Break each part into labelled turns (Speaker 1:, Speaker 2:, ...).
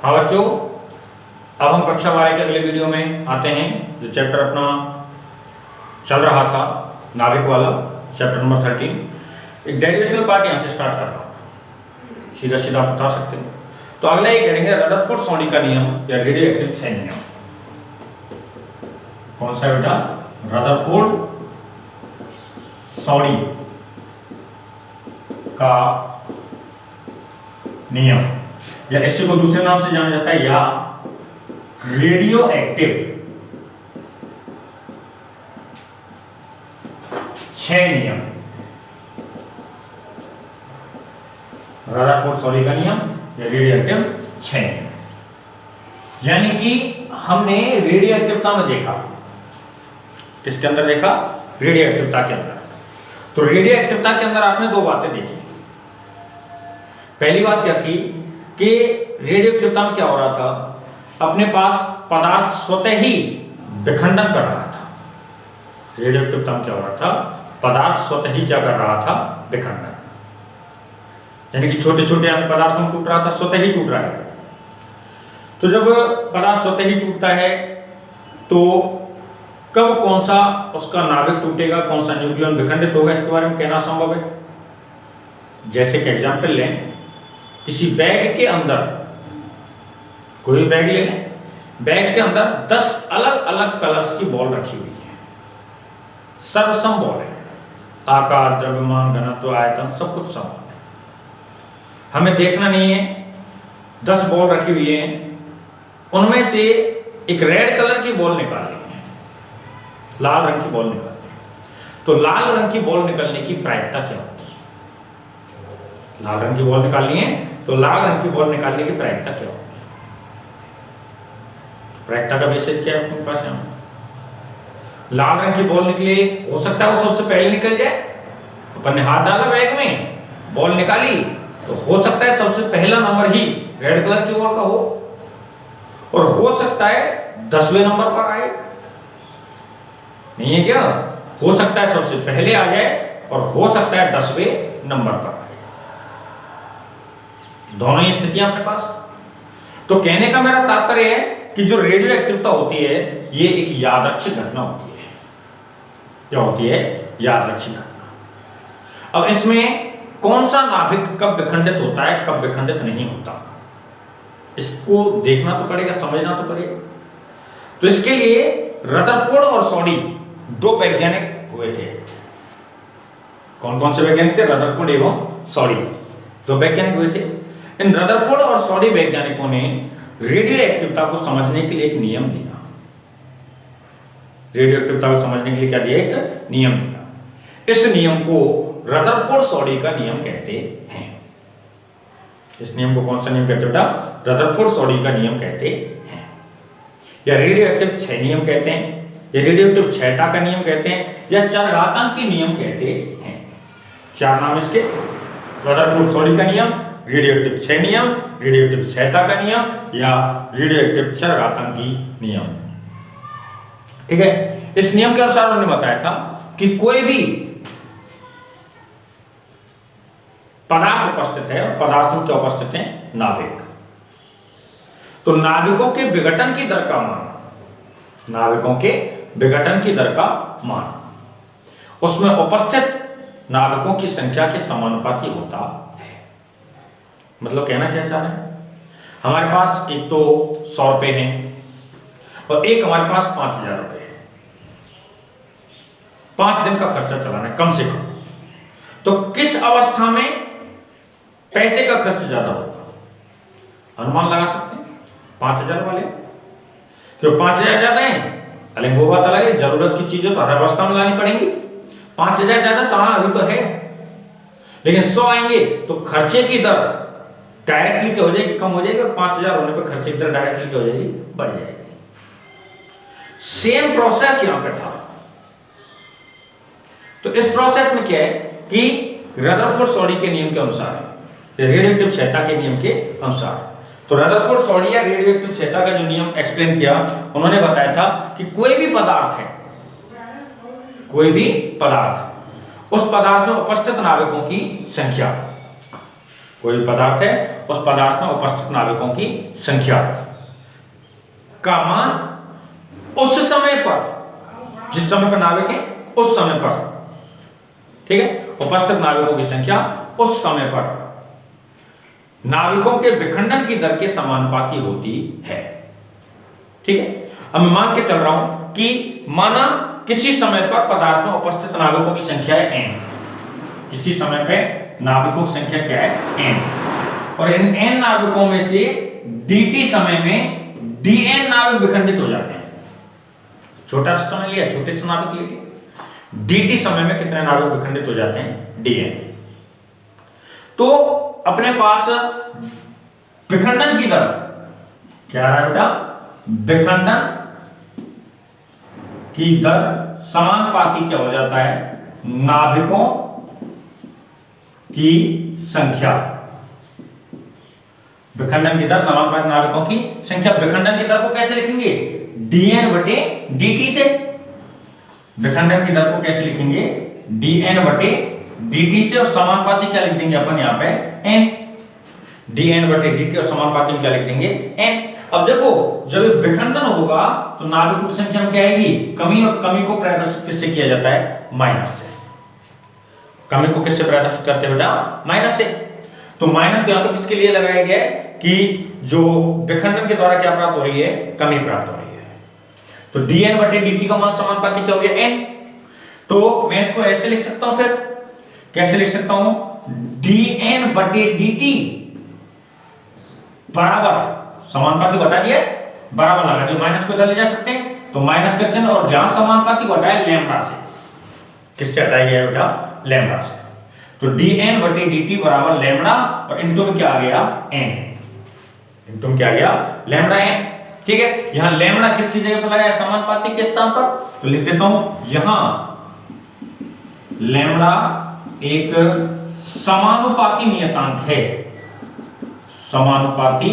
Speaker 1: हाँ बच्चों, अब हम कक्षा 12 के अगले वीडियो में आते हैं। जो चैप्टर अपना चल रहा था नाभिक वाला, चैप्टर नंबर 13, एक डेरिवेशनल पार्ट यहाँ से स्टार्ट कर रहा हूँ। सीधा सीधा आप बता सकते हो। तो अगला एक करेंगे रदरफोर्ड-सॉडी का नियम या रेडियो एक्टिव क्षय नियम। कौन सा है बेटा? रदरफोर्ड-सॉडी का नियम, या इसी को दूसरे नाम से जाना जाता है या रेडियो एक्टिव क्षय नियम। रदरफोर्ड-सॉडी का नियम या रेडियो एक्टिव क्षय नियम। यानी कि हमने रेडियो एक्टिवता में देखा, किसके अंदर देखा? रेडियो एक्टिवता के अंदर। तो रेडियो एक्टिवता के अंदर आपने दो बातें देखी। पहली बात क्या थी कि रेडियो एक्टिवता में क्या हो रहा था? अपने पास पदार्थ स्वतः ही विखंडन कर रहा था। रेडियो एक्टिवता में क्या हो रहा था? पदार्थ स्वतः ही क्या कर रहा था? विखंडन। यानी कि छोटे छोटे अन्य पदार्थों में टूट रहा था, स्वतः ही टूट रहा है। तो जब पदार्थ स्वतः ही टूटता है तो कब कौन सा उसका नाभिक टूटेगा, कौन सा न्यूक्लियन विखंडित होगा, इसके बारे में कहना असंभव है। जैसे कि एग्जाम्पल लें, किसी बैग के अंदर, कोई बैग ले लें, बैग के अंदर 10 अलग अलग कलर्स की बॉल रखी हुई है, सर्वसम बॉल है, आकार, द्रव्यमान, घनत्व, आयतन सब कुछ समान है। हमें देखना नहीं है, 10 बॉल रखी हुई है, उनमें से एक रेड कलर की बॉल निकालनी है, लाल रंग की बॉल निकालनी है। तो लाल रंग की बॉल निकलने की प्रायिकता क्या होती है? लाल रंग की बॉल निकालनी है तो लाल रंग की बॉल निकालने की प्रायिकता क्या होती है? प्रायिकता का बेसिस क्या है अपने पास? यहाँ लाल रंग की बॉल निकली, हो सकता है वो सबसे पहले निकल जाए। अपन ने हाथ डाला बैग में, बॉल निकाली, तो हो सकता है सबसे पहला नंबर ही रेड कलर की बॉल का हो, और हो सकता है 10वें नंबर पर आए। नहीं है क्या? हो सकता है सबसे पहले आ जाए और हो सकता है 10वें नंबर पर आए। दोनों ही स्थितियां अपने पास। तो कहने का मेरा तात्पर्य है कि जो रेडियो एक्टिवता होती है ये एक यादृच्छिक घटना होती है। क्या होती है? यादृच्छिक घटना। अब इसमें कौन सा नाभिक कब विखंडित होता है, कब विखंडित नहीं होता, इसको देखना तो पड़ेगा, समझना तो पड़ेगा। तो इसके लिए रदरफोर्ड और सॉडी दो वैज्ञानिक हुए थे। कौन कौन से वैज्ञानिक थे? रदरफोर्ड एवं सॉडी, दो वैज्ञानिक हुए थे। इन रदरफोर्ड और सॉडी वैज्ञानिकों ने रेडियो एक्टिवता को समझने के लिए एक नियम दिया। रेडियो एक्टिवता को समझने के लिए क्या दिया? एक नियम दिया। इस नियम को रदरफोर्ड-सॉडी का नियम कहते हैं। इस नियम को कौन सा नियम कहते हैं बेटा? रदरफोर्ड-सॉडी का नियम कहते हैं, या रेडियो एक्टिव क्षय नियम कहते हैं, या रेडियो एक्टिव क्षयता का नियम कहते हैं, या चरघातांकी नियम कहते हैं। चार नाम इसके: रदरफोर्ड-सॉडी का नियम, रेडियो एक्टिव क्षय नियम, रेडियो एक्टिव क्षयता का नियम, या रेडियो एक्टिव चरघातांकी नियम। ठीक है। इस नियम के अनुसार उन्होंने बताया था कि कोई भी पदार्थ उपस्थित है, और पदार्थों क्या उपस्थित है? नाभिक। तो नाभिकों के विघटन की दर का मान, नाभिकों के विघटन की दर का मान उसमें उपस्थित नाभिकों की संख्या के समानुपाती होता है। मतलब कहना क्या चाह रहे हैं? हमारे पास एक तो 100 रुपए हैं और एक हमारे पास 5000 रुपए है। 5 दिन का खर्चा चलाना है कम से कम। तो किस अवस्था में पैसे का खर्च ज्यादा होगा? अनुमान लगा सकते हैं 5000 वाले। क्यों 5000 ज्यादा है? अरे वो बात अलग है, जरूरत की चीजें तो हर अवस्था में लानी पड़ेंगी। 5000 ज्यादा तो हाँ अभी तो है, लेकिन 100 आएंगे तो खर्चे की दर डायरेक्टली क्या हो जाएगी? कम हो जाएगी, और 5000 होने पर खर्चे की दर डायरेक्टली क्या हो जाएगी? बढ़ जाएगी। सेम प्रोसेस यहां पे था। तो इस प्रोसेस में क्या है कि रदरफोर्ड-सॉडी के नियम के अनुसार, रेडियो एक्टिव क्षयता के नियम के अनुसार, तो रदरफोर्ड-सॉडी या रेडियो एक्टिव क्षयता का जो नियम एक्सप्लेन किया, उन्होंने बताया था कि कोई भी पदार्थ है, कोई भी पदार्थ, उस पदार्थ में उपस्थित नाभिकों की संख्या, कोई पदार्थ है उस पदार्थ में उपस्थित नाविकों की संख्या का मान उस समय पर, जिस समय पर नाविक है उस समय पर, ठीक है, उपस्थित नाविकों की संख्या उस समय पर नाविकों के विखंडन की दर के समानुपाती होती है। ठीक है, अब मैं मान के चल रहा हूं कि माना किसी समय पर पदार्थ में उपस्थित नाविकों की संख्या है n, किसी समय पे नाविकों की संख्या क्या है n, और इन n नाविकों में से dt समय में dn नाविक विखंडित हो जाते हैं। छोटा सा समय लिया, छोटे से नाविक लिए, dt समय में कितने नाविक विखंडित हो जाते हैं, dn। तो अपने पास विखंडन की दर क्या आ रहा है बेटा, विखंडन की दर समानुपाती क्या हो जाता है, नाभिकों की संख्या। विखंडन की दर समानुपाती नाभिकों की संख्या। विखंडन की दर को कैसे लिखेंगे, dn बटे dt से। विखंडन की दर को कैसे लिखेंगे, dn बटे dt से, और समानुपाती क्या लिख देंगे अपन यहाँ पे n, dn बटे dt और समानुपाती में क्या लिख देंगे n। अब देखो जब विखंडन होगा तो नाभिकों की संख्या में क्या आएगी, कमी, और कमी को प्रदर्शित किससे किया जाता है, माइनस से। कमी को किससे प्रदर्शित करते हैं बेटा, माइनस से। तो माइनस यहाँ पे किसके लिए लगाया गया है कि जो विखंडन के द्वारा क्या प्राप्त हो रही है, कमी प्राप्त हो रही है। तो dn बटे dt का मान समानुपाती क्या हो गया, n। तो मैं इसको ऐसे लिख सकता हूं, फिर कैसे लिख सकता हूं, dn बटे dt बराबर, समानुपाती को हटा दिया, बराबर लगा दिया, माइनस को इधर ले जा सकते हैं, तो माइनस का चिन्ह, और जहां समानुपाती को हटाया लैम्बडा से, किससे हटाया गया बेटा, लैम्बडा से। तो dn बटे dt बराबर लैम्बडा, और इनटू में क्या आ गया, n, इनटू में क्या आ गया, लैम्बडा n। ठीक है, यहां लैम्बडा किसकी जगह पर लगाया, समानुपाती के स्थान पर, तो लिख देता हूं यहां लैम्बडा एक समानुपाती नियतांक है, समानुपाती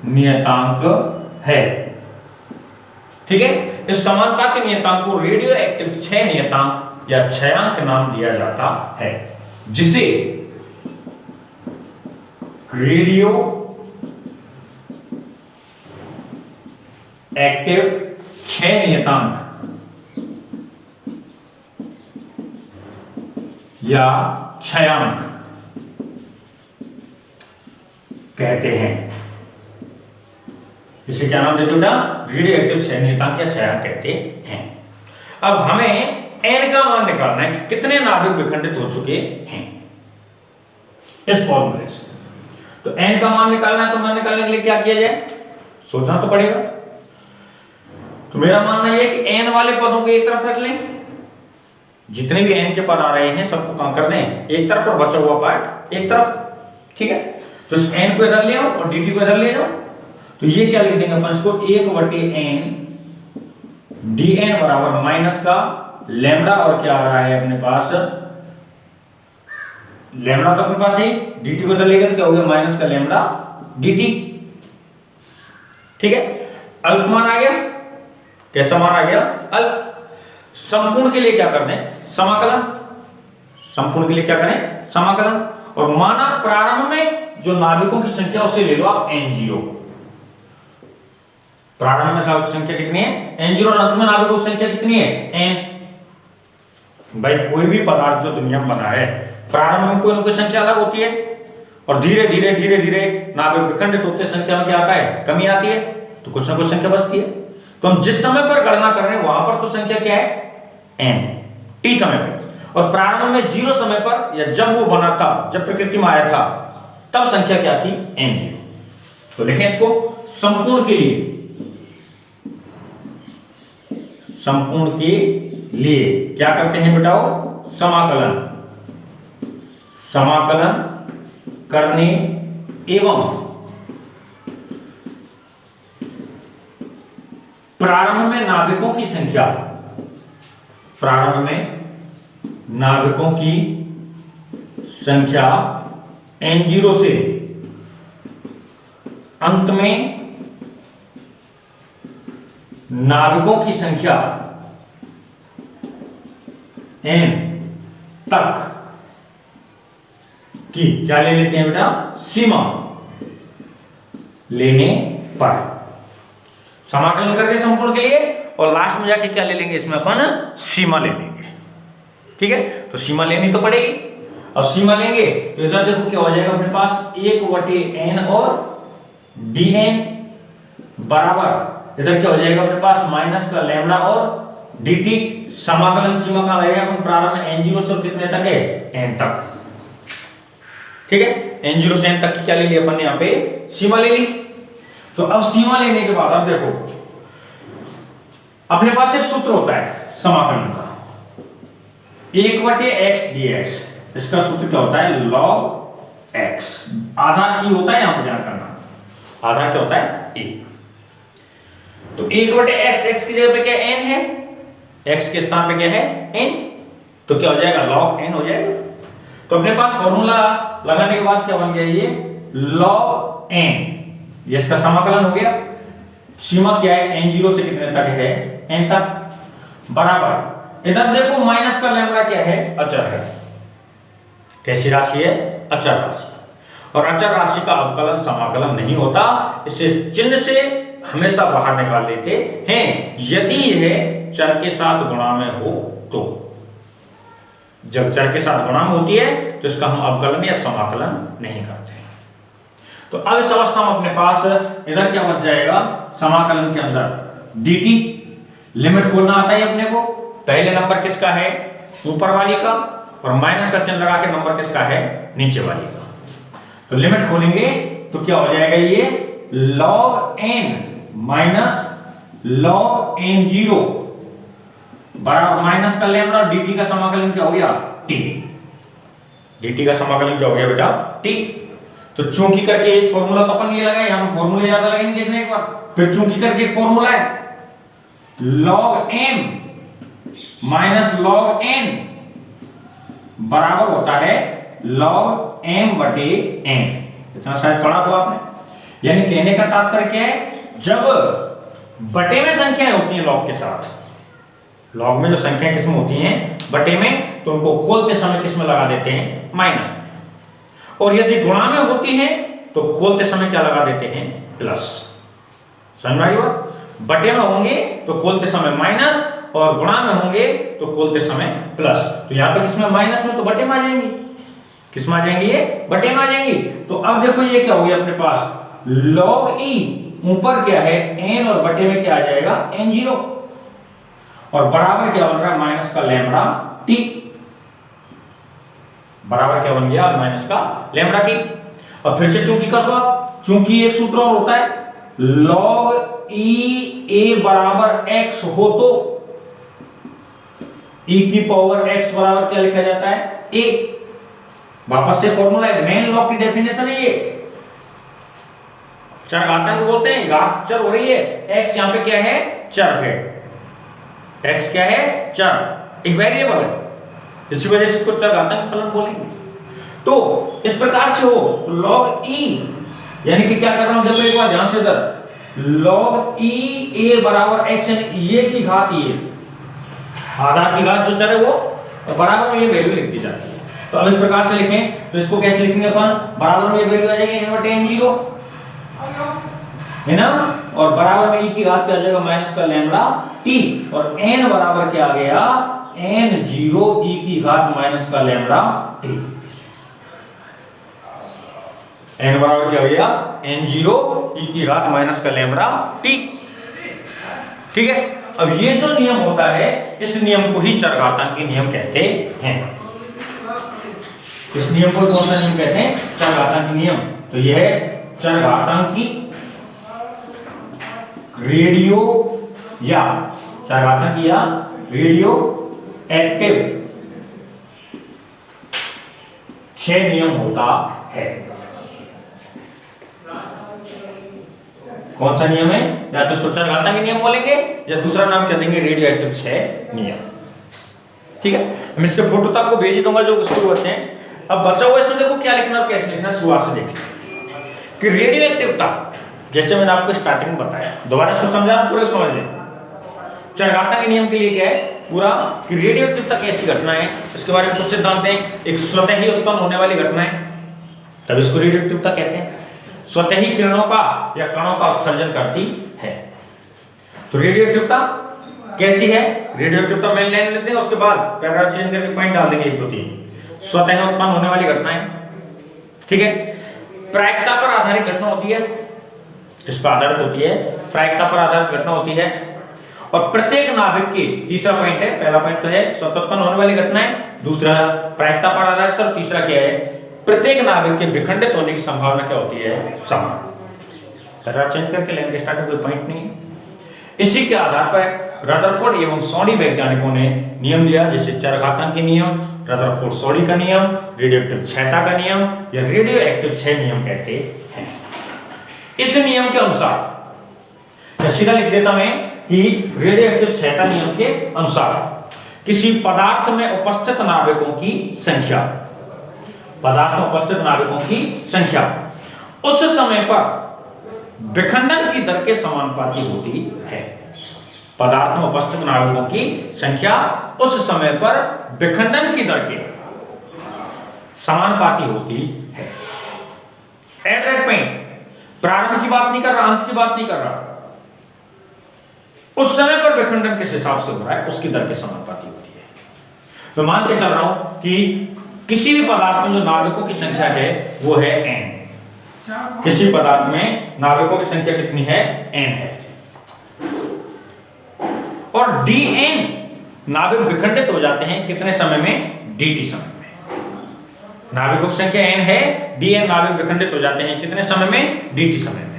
Speaker 1: नियतांक है। ठीक है, इस समानुपाती नियतांक को रेडियो एक्टिव क्षय नियतांक या क्षयांक नाम दिया जाता है, जिसे रेडियो एक्टिव क्षय नियतांक या क्षयांक कहते हैं। इसे क्या नाम देते बेटा, रेडियो एक्टिव क्षय नियतांक या क्षयांक कहते हैं। अब हमें n का मान निकालना है कि कितने नाभिक विखंडित हो चुके हैं इस फॉर्मूले से। तो n का मान निकालना है, तो मान निकालने के लिए क्या किया जाए, सोचना तो पड़ेगा। तो मेरा मानना यह है कि n वाले पदों को एक तरफ रख लें, जितने भी n के पद आ रहे हैं सबको कहां कर दें, एक तरफ, और बचा हुआ पार्ट एक तरफ। ठीक है, तो इस n को इधर ले आओ और dt को इधर ले जाओ, तो ये क्या लिख देंगे अपन इसको, 1 बटे n dn बराबर माइनस का लैम्बडा, और क्या आ रहा है अपने पास, लैम्बडा तो अपने पास है, dt को इधर लेकर क्या हो गया, माइनस का लैम्बडा dt। ठीक है, अल्पमान आ गया, कैसा मान आ गया, अल्प। संपूर्ण के लिए क्या कर दें, समाकलन, संपूर्ण के लिए क्या करें, समाकलन। और माना प्रारंभ में जो नाभिकों की संख्या उसे ले लो आप n0, प्रारंभ में संख्या कितनी है, n0, और अंत में नाभिकों की संख्या कितनी है, n। भाई कोई भी पदार्थ जो दुनिया में बना है, प्रारंभ में कोई ना कोई संख्या अलग होती है, और धीरे धीरे धीरे धीरे नाभिक विखंडित होते संख्या में क्या आता है, कमी आती है, तो कुछ ना कुछ संख्या बचती है। तो हम जिस समय पर गणना कर रहे हैं वहां पर तो संख्या क्या है, n, t समय पर। और प्रारंभ में 0 समय पर, या जब वो बना था, जब प्रकृति में आया था, तब संख्या क्या थी, n0। तो लिखें इसको, संपूर्ण के लिए, संपूर्ण के लिए क्या करते हैं बेटाओ, समाकलन, समाकलन करने एवं प्रारंभ में नाभिकों की संख्या, प्रारंभ में नाभिकों की संख्या n0 से अंत में नाभिकों की संख्या n तक की क्या ले लेते हैं बेटा, सीमा, लेने पर। समाकलन करके संपूर्ण के लिए, और लास्ट में जाके क्या ले लेंगे, इसमें अपन सीमा ले लेंगे। ठीक है, तो सीमा लेनी तो पड़ेगी। अब सीमा लेंगे तो इधर देखो क्या हो जाएगा अपने पास 1/n और dn बराबर, इधर क्या हो जाएगा अपने पास माइनस का लैम्डा और dt। समाकलन सीमा कहां रहेगा, अपन प्रारंभ में n0 से कितने तक है, n तक। ठीक है, n0 से n तक की क्या ले ली अपन ने, यहाँ पे सीमा ले ली। तो अब सीमा लेने के बाद अब देखो अपने पास एक सूत्र होता है समाकलन का, 1/x dx। इसका सूत्र क्या होता है, log x। आधा e होता है, यहां पर ध्यान करना, आधा क्या होता है, e। तो 1/x, x की जगह पे क्या n है, x के स्थान पे क्या है, n, तो क्या हो जाएगा, log n हो जाएगा। तो अपने पास फॉर्मूला लगाने के बाद क्या बन गया, ये log n, ये इसका समाकलन हो गया। सीमा क्या है, n0 से कितने तक है, n तक, बराबर इधर देखो माइनस का लैम्डा क्या है, अचर है। कैसी राशि है, अचर राशि। और अचर राशि का अवकलन समाकलन नहीं होता, इसे चिन्ह से हमेशा बाहर निकाल लेते हैं यदि यह चर के साथ गुणा में हो तो। जब चर के साथ गुणा में होती है तो इसका हम अवकलन या समाकलन नहीं करते हैं। तो अब इस अवस्था में अपने पास इधर क्या बच जाएगा, समाकलन के अंदर dt, लिमिट खोलना आता है अपने को। पहले नंबर किसका है, ऊपर वाली का, और माइनस का चिन्ह लगा के नंबर किसका है, नीचे वाली का। तो लिमिट खोलेंगे तो क्या हो जाएगा, ये log n minus log n0 बराबर माइनस का लैम्डा और dt का समाकलन क्या हो गया, t। dt का समाकलन क्या हो गया बेटा, t। तो चूंकि करके एक फॉर्मूला तो अपन ये लगाए, यहां पर फॉर्मूले ज्यादा लगेंगे देखने एक बार। फिर चूंकि करके एक फॉर्मूला है log m minus log n बराबर होता है log m बटे n। इतना शायद पढ़ा हुआ आपने। यानी कहने का तात्पर्य क्या है, जब बटे में संख्याएं होती हैं log के साथ, log में जो संख्याएं किसमें होती हैं, बटे में, तो उनको खोलते समय किसमें लगा देते हैं, माइनस में। और यदि गुणा में होती हैं तो खोलते समय क्या लगा देते हैं, प्लस। समझ में आई बात, बटे में होंगे तो खोलते समय माइनस, और गुणा में होंगे तो खोलते समय प्लस। तो यहां पे किसमें, माइनस में, तो बटे में आ जाएंगी। किसमें आ जाएंगी, ये बटे में आ जाएंगी। तो अब देखो ये क्या हो गया अपने पास, log e ऊपर क्या है n, और बटे में क्या आ जाएगा, n0, और बराबर क्या बन रहा है, माइनस का लैम्डा t। बराबर क्या बन गया, माइनस का लैम्डा t। और फिर से चूंकि कर दो, चूंकि एक सूत्र और होता है, log e a बराबर x हो तो e की पावर x बराबर क्या लिखा जाता है, a। वापस से फॉर्मूला है, मेन लॉग की डेफिनेशन है ये। चर घातांक बोलते हैं, घात चर हो रही है, x यहां पे क्या है, चर है। x क्या है, चर, एक वेरिएबल है, इसी वजह से इसको चर घातांक फलन बोलेंगे। तो इस प्रकार से हो log e, यानी कि क्या कर रहा हूं, देखो एक बार ध्यान से इधर, log e a बराबर x, यानी ये की घात ये, आधा की घात जो चर है वो, और बराबर में ये वैल्यू लिख दी जाती है। तो अब इस प्रकार से लिखें तो इसको कैसे लिखेंगे अपन, बराबर में ये वैल्यू आ जाएगी n बटे n0, है ना, और बराबर में e की घात क्या आ जाएगा, माइनस का लैम्डा t, और n बराबर क्या आ गया, n0 e की घात माइनस का लैम्डा t। n बराबर क्या हो गया, n0 e की घात माइनस का लैम्डा t। ठीक है, अब ये जो नियम होता है, इस नियम को ही चरघातांकी नियम कहते हैं। इस नियम को कौन सा नियम कहते हैं, चरघातांकी नियम। तो यह है चरघातांकी रेडियो या चरघातांकी या रेडियो एक्टिव 6 नियम होता है। कौन सा नियम है, या तो इसको चरघातांकी नियम बोलेंगे, या दूसरा नाम क्या देंगे, रेडियो एक्टिव 6 नियम। ठीक है, मैं इसके फोटो तो आपको भेज दूंगा जो उसको बच्चे हैं। अब बचा हुआ इसमें देखो क्या लिखना और कैसे लिखना, शुरुआत से देखिए कि रेडियो एक्टिवता, जैसे मैंने आपको स्टार्टिंग में बताया, दोबारा इसको समझाना, पूरे समझ लें। चरघातांकी नियम के लिए क्या है पूरा, कि रेडियो एक्टिवता कैसी घटना है, इसके बारे में कुछ सिद्धांत हैं। एक स्वतः ही उत्पन्न होने वाली घटना है, तब इसको रेडियो एक्टिवता कहते हैं। स्वतः ही किरणों का या कणों का उत्सर्जन करती है। तो रेडियो एक्टिवता कैसी है? रेडियो एक्टिवता मेन लाइन लेते हैं, उसके बाद पैराग्राफ चेंज करके पॉइंट डाल देंगे 1 2 3। स्वतः उत्पन्न होने वाली घटनाएं, ठीक है। प्रायिकता पर आधारित घटना होती है, किस पर आधारित होती है? प्रायिकता पर आधारित घटना होती है। और प्रत्येक नाभिक की, तीसरा पॉइंट है, पहला पॉइंट तो है स्वतः उत्पन्न होने वाली घटनाएं, दूसरा प्रायिकता पर आधारित, और तीसरा क्या है? प्रत्येक नाभिक के विखंडित होने की संभावना क्या होती है? समान। पैराग्राफ चेंज करके लेंगे, स्टार्टिंग कोई पॉइंट नहीं है। इसी के आधार पर रदरफोर्ड एवं सोडी वैज्ञानिकों ने नियम दिया, जैसे चरघातांकी नियम, रदरफोर्ड सोडी का नियम, रेडियोएक्टिव क्षयता का नियम या रेडियो एक्टिव क्षय नियम कहते हैं। इस नियम के अनुसार, सीधा लिख देता मैं कि रेडियो एक्टिव क्षयता नियम के अनुसार किसी पदार्थ में उपस्थित नाभिकों की संख्या, पदार्थ में उपस्थित नाभिकों की संख्या उस समय पर विखंडन की दर के समानुपाती होती है। पदार्थ में उपस्थित नाभिकों की संख्या उस समय पर विखंडन की दर के समानुपाती होती है। एट दैट पॉइंट, प्रारंभ की बात नहीं कर रहा, अंत की बात नहीं कर रहा, उस समय पर विखंडन किस हिसाब से हो रहा है उसकी दर के समानुपाती होती है। तो मान के चल रहा हूं कि किसी भी पदार्थ में जो नाभिकों की संख्या है वो है n। किसी पदार्थ में नाभिकों की संख्या कितनी है? n है। और dn नाभिक विखंडित हो जाते हैं कितने समय में? dt समय में। नाभिकों की संख्या n है, dn नाभिक विखंडित हो जाते हैं कितने समय में? dt समय में।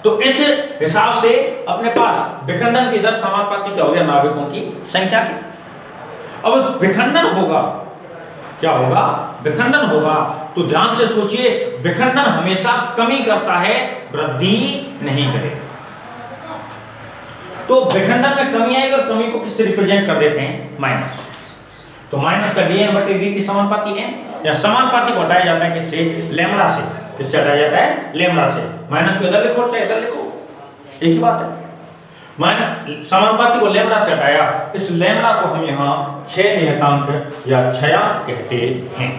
Speaker 1: तो इस हिसाब से अपने पास विखंडन की दर समानुपाती क्या हो गया? नाभिकों की संख्या की। अब उस विखंडन होगा, क्या होगा? विखंडन होगा। तो ध्यान से सोचिए, विखंडन हमेशा कमी करता है, वृद्धि नहीं करेगा। तो विखंडन में कमी आएगी और कमी को किससे रिप्रेजेंट कर देते हैं? माइनस। तो माइनस का dn बटे dt समानुपाती है, या समानुपाती को हटाया जाता है किससे? लैम्बडा से। किससे हटाया जाता है? लैम्बडा से। माइनस को इधर लिखो चाहे इधर लिखो, एक ही बात है। माइनस समानुपाती को लैम्बडा से हटाया, इस लैम्बडा को हम यहाँ 6 नियतांक या क्षयांक कहते हैं।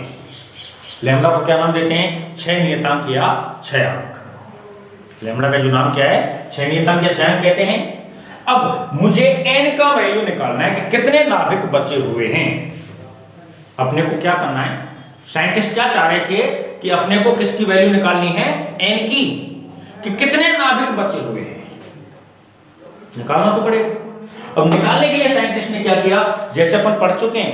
Speaker 1: लैम्बडा को क्या नाम देते हैं? 6 नियतांक या क्षयांक। लैम्बडा का जो नाम क्या है? 6 नियतांक या क्षयांक कहते हैं। अब मुझे n का वैल्यू निकालना है कि कितने नाभिक बचे हुए हैं। अपने को क्या करना है? साइंटिस्ट क्या चाह रहे थे कि अपने को किसकी वैल्यू निकालनी है? n की, कि कितने नाभिक बचे हुए हैं निकालना तो पड़ेगा। अब निकालने के लिए साइंटिस्ट ने क्या किया? जैसे अपन पढ़ चुके हैं,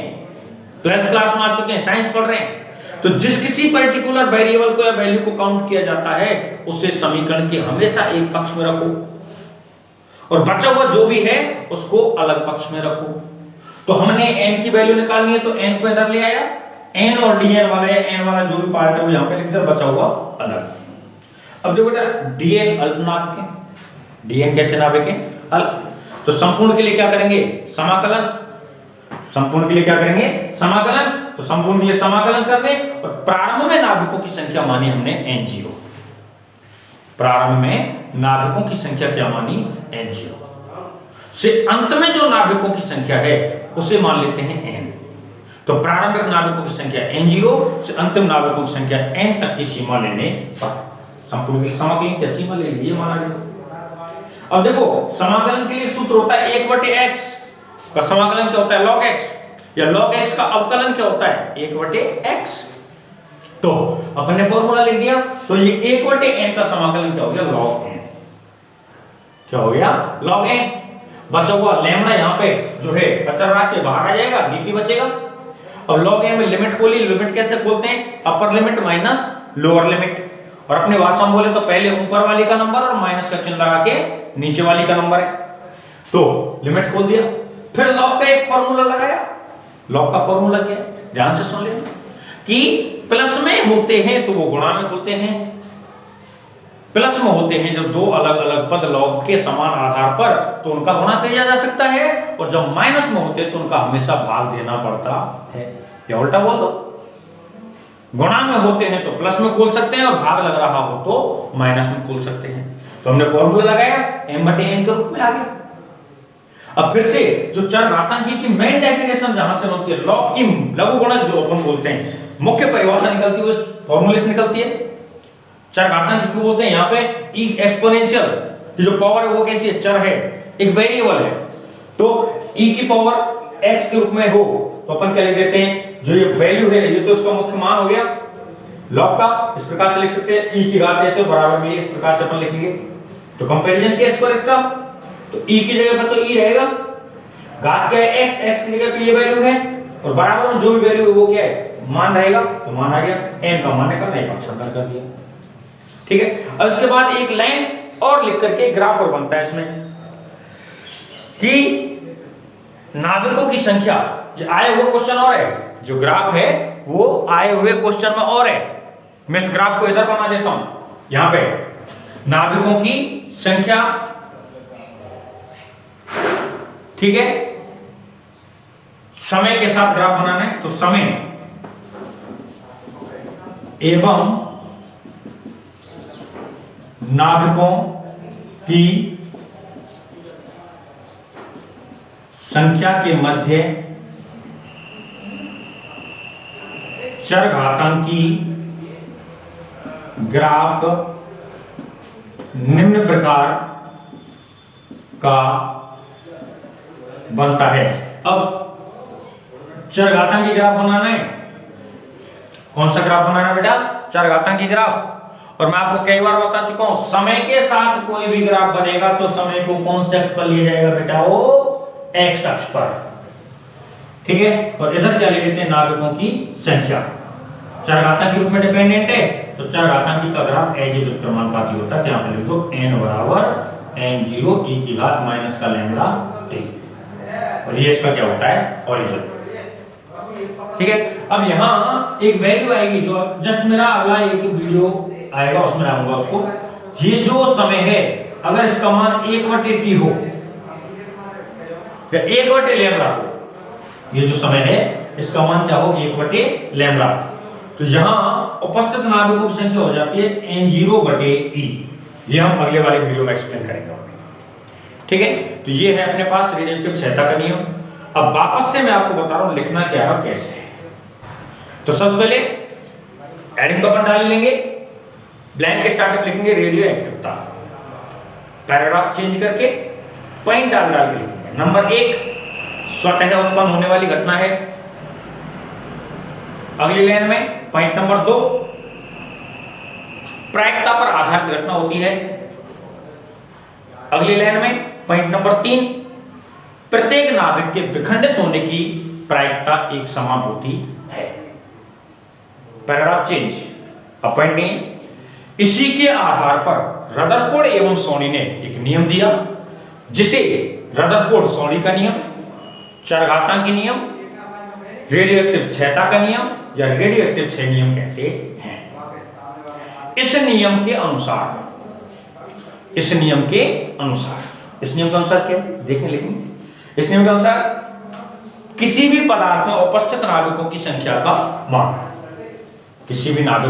Speaker 1: 12th क्लास में आ चुके हैं, साइंस पढ़ रहे हैं, तो जिस किसी पर्टिकुलर वेरिएबल को या वैल्यू को काउंट किया जाता है उसे समीकरण के हमेशा एक पक्ष में रखो और बचा हुआ जो भी है उसको अलग पक्ष में रखो। तो हमने n की वैल्यू निकालनी है तो n को इधर ले आया, n और dn वाला है, n वाला जो भी पार्ट है वो यहां पे लिख दिया, बचा हुआ अलग। अब देखो बेटा, dn अल्प नाभिक है, dn कैसे नाभिक है? अल्प। तो संपूर्ण के लिए क्या करेंगे? समाकलन। संपूर्ण के लिए क्या करेंगे? समाकलन। तो संपूर्ण के लिए समाकलन कर दें और प्रारंभ में नाभिकों की संख्या मानी हमने n0। प्रारंभ में नाभिकों की संख्या क्या मानी? n0 से अंत में जो नाभिकों की संख्या है उसे मान लेते हैं n। तो प्रारंभिक नाभिकों की संख्या n0 से अंतिम नाभिकों की संख्या n तक की सीमा लेने पर संपूर्ण के समाकलन क्या सीमा ले ली, माना गया। अब देखो, समाकलन के लिए सूत्र होता है 1/x का समाकलन क्या होता है? log x, या log x का अवकलन क्या होता है? 1/x। तो अपन ने फॉर्मूला लिख दिया, तो ये 1/n का समाकलन क्या हो गया? log n। क्या हो गया? log n। बचा हुआ लैम्बडा यहाँ पे जो है अचर राशि से बाहर आ जाएगा, dt बचेगा। अब log n में लिमिट खोली, लिमिट कैसे खोलते हैं? Upper limit minus lower limit. और अपने भाषा में बोले तो पहले ऊपर वाली का नंबर और माइनस का चिन्ह लगा के नीचे वाली का नंबर है। तो लिमिट खोल दिया, फिर log का एक फॉर्मूला लगाया। log का फॉर्मूला क्या है? ध्यान से सुन लेना कि प्लस में होते हैं तो वो गुणा में होते हैं। प्लस में होते हैं जब दो अलग अलग पद log के समान आधार पर तो उनका गुणा किया जा सकता है, और जब माइनस में होते हैं तो उनका हमेशा भाग देना पड़ता है। या उल्टा बोल दो, गुणा में होते हैं तो प्लस में खोल सकते हैं और भाग लग रहा हो तो माइनस में खोल सकते हैं। तो हमने फॉर्मूला लगाया, m/n के रूप में आ गया। अब फिर से जो चरघातांकी की मेन डेफिनेशन जहां से होती है, log की लघु गुणक जो अपन बोलते हैं, मुख्य परिभाषा निकलती है उस फॉर्मूले से निकलती है। चरघातांकी क्यों बोलते हैं? यहाँ पे ई एक्सपोनेंशियल की जो पावर है वो कैसी है? चर है, एक वेरिएबल है। तो ई की पावर एक्स के रूप में हो तो अपन क्या लिख देते हैं? जो ये वैल्यू है ये तो इसका मुख्य मान हो गया लॉग का, इस प्रकार से लिख सकते हैं ई की घात ऐसे बराबर में इस प्रकार से अपन लिखेंगे। तो कंपैरिजन केस पर इसका तो ई की जगह पर तो ई रहेगा, घात क्या है? एक्स, एक्स की जगह पे ये वैल्यू है और बराबर में जो भी वैल्यू है वो क्या है? मान रहेगा। तो मान आ गया, n का मान निकालना है, पक्षांतर कर दिया। ठीक है। अब इसके बाद एक लाइन और लिख करके ग्राफ और बनता है इसमें कि नाभिकों की संख्या, ये आए हुए क्वेश्चन और है, जो ग्राफ है वो आए हुए क्वेश्चन में और है। मैं इस ग्राफ को इधर बना देता हूं, यहां पे नाभिकों की संख्या, ठीक है, समय के साथ ग्राफ बनाना है। तो समय एवं नाभिकों की संख्या के मध्य चरघातांकी ग्राफ निम्न प्रकार का बनता है। अब चरघातांकी ग्राफ बनाना है, कौन सा ग्राफ बनाना है बेटा? चरघातांकी ग्राफ। और मैं आपको कई बार बता चुका हूं, समय के साथ कोई भी ग्राफ बनेगा तो समय को कौन से अक्ष पर लिया जाएगा बेटा? वो एक्स अक्ष पर। ठीक है। और इधर क्या ले लेते हैं? नाभिकों की संख्या। चरघातांकी रूप में डिपेंडेंट है तो चरघातांकी का ग्राफ एज ए व्युत्क्रमानुपाती होता है। यहां पे लिख दो n बराबर n0 e की घात माइनस का लैम्डा t, और ये इसका क्या होता है? ओरिजिन। ठीक है। अब यहां एक वैल्यू आएगी जो जस्ट मेरा अगला एक वीडियो आएगा उसमें लाऊंगा उसको। ये जो समय है अगर इसका मान 1/t हो या 1/λ हो, ये जो समय है इसका मान क्या हो? 1/λ। तो यहां उपस्थित नाभिकों की संख्या हो जाती है n0/e। ये हम अगले वाले वीडियो में एक्सप्लेन करेंगे। ठीक है। तो ये है अपने पास रेडिएटिव सहायता का नियम। अब वापस से मैं आपको बता रहा हूं लिखना क्या है, कैसे है। तो सबसे पहले एडिंग का अपन डाल लेंगे, ब्लैंक स्टार्टिंग लिखेंगे रेडियो एक्टिवता, पैराग्राफ चेंज करके पॉइंट डाल के लिखेंगे। नंबर 1 स्वतः उत्पन्न होने वाली घटना है। अगली लाइन में पॉइंट नंबर 2 प्रायिकता पर आधारित घटना होती है। अगली लाइन में पॉइंट नंबर 3 प्रत्येक नाभिक के विखंडित होने की प्रायिकता एक समान होती है। Paragraph change. अपॉइंट इसी के आधार पर रदरफोर्ड एवं सोनी ने एक नियम दिया जिसे रदरफोर्ड सोनी का नियम, चरघातांकी नियम, रेडियोएक्टिव क्षयता का नियम या रेडियोएक्टिव क्षय नियम कहते हैं। इस नियम के अनुसार इस नियम के अनुसार क्या देखें लिखेंगे। इस नियम के अनुसार किसी भी पदार्थ में उपस्थित नाभिकों की संख्या का मान, किसी भी पदार्थ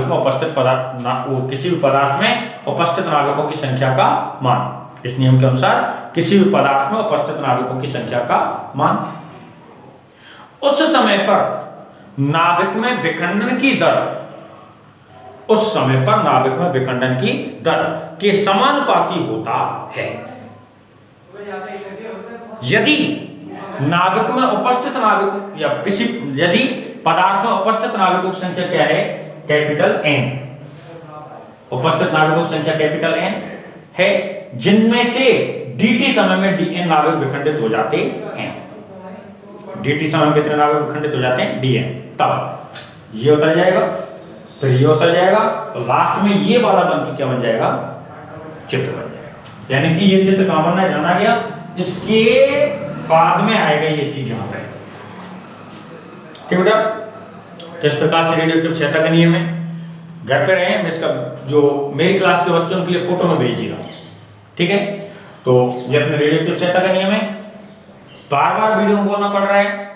Speaker 1: में उपस्थित नाभिकों की संख्या का मान, इस नियम के अनुसार किसी भी पदार्थ में उपस्थित नाभिकों की संख्या का मान उस समय पर नाभिक में विखंडन की दर, उस समय पर नाभिक में विखंडन की दर के समानुपाती होता है। यदि नाभिक में उपस्थित नाभिकों या यदि पदार्थ में उपस्थित नाभिकों की संख्या क्या है? Capital N। उपस्थित नाभिकों की संख्या कैपिटल N है, जिनमें से dt समय में dn नाभिक विखंडित हो जाते हैं। dt समय में कितने नाभिक विखंडित हो जाते हैं? dn। तब ये उतर जाएगा, फिर ये उतर जाएगा और लास्ट में ये वाला बनकर क्या बन जाएगा? चित्र बन जाएगा। यानी कि ये चित्र कहां बनना है? जाना गया, इसके बाद में आएगा ये चीज यहां पे। ठीक बेटा। तो इस प्रकार से रेडियोएक्टिव क्षयता का नियम है। घर पे रहे, मैं इसका जो मेरी क्लास के बच्चों के लिए फोटो में भेजिएगा। ठीक है। तो ये अपने रेडियोएक्टिव क्षयता का नियम है। बार बार वीडियो में बोलना पड़ रहा है,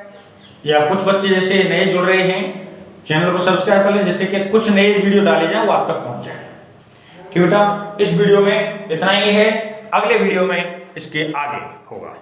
Speaker 1: या कुछ बच्चे जैसे नए जुड़ रहे हैं चैनल को सब्सक्राइब कर लें जिससे कि कुछ नए वीडियो डाले जाए वो आप तक पहुंच जाए। ठीक बेटा। इस वीडियो में इतना ही है, अगले वीडियो में इसके आगे होगा।